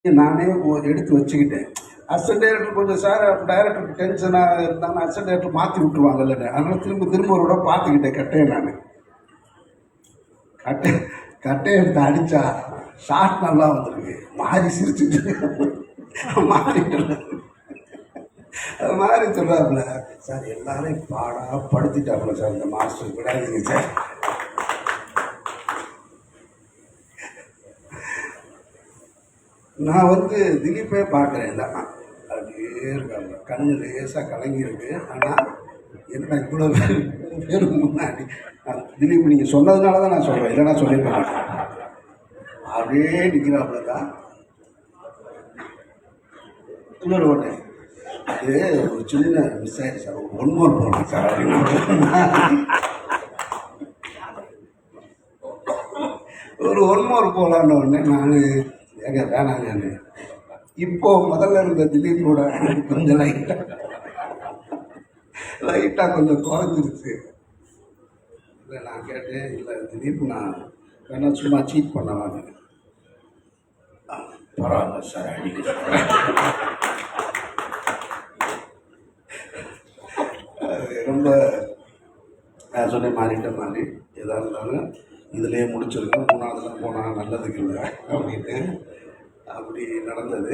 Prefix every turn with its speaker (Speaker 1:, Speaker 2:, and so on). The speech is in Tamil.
Speaker 1: நானே எடுத்து வச்சுக்கிட்டேன். அசிஸ்டன்ட் டைரக்டர் கொஞ்சம் சார் டைரக்டருக்கு டென்ஷனாக இருந்தாலும் அசிஸ்டன்ட் டைரக்டர் மாற்றி விட்டுருவாங்கல்ல, அதனால் திரும்ப ஒரு விட பார்த்துக்கிட்டேன் கட்டையை. நான் கட்டையை எடுத்து அடித்தா ஷார்ட் நல்லா வந்துருக்கு. மாறி சிரிச்சுட்டு மாறிட்டு அது மாதிரி சொல்கிறாப்புல, சார் எல்லாரையும் படுத்திட்டாப்புல சார் இந்த மாஸ்டர் விடாதீங்க சார். நான் திலீப்பே பார்க்குறேன் தான். அப்படியே இருக்காங்க, கண்ணு லேசாக கலங்கியிருக்கு. ஆனால் என்ன இவ்வளோ பேருக்கு முன்னாடி திலீப் நீங்கள் சொன்னதுனால தான் நான் சொல்கிறேன், இல்லைன்னா சொல்லியிருக்கேன். அப்படியே நிற்கிறாப்புல தான். இன்னொரு ஒன்று இது ஒரு சின்ன மிஸ் ஆயிடுச்சு சார், ஒன் மோர் போகலாம் சார் அப்படின்னு ஒரு ஒன் மோர் போகலான்னு உடனே நான் ஏங்க வேணாங்க. இப்போ முதல்ல இருந்த திலீப்போட கொஞ்சம் லைட்டாக கொஞ்சம் குறைஞ்சிருச்சு. இல்லை நான் கேட்டேன், இல்லை திலீப் நான் வேணா சும்மா சீட் பண்ணலான்னு. பரவாயில்ல சார் அடிக்க ரொம்ப நான் சொன்னேன், மாறிட்ட மாதிரி எதாக இருந்தாலும் இதுலேயே முடிச்சிருக்கோம், 3ஆவதுல போனால் நல்லதுக்கு இல்லை அப்படின்னு அப்படி நடந்தது.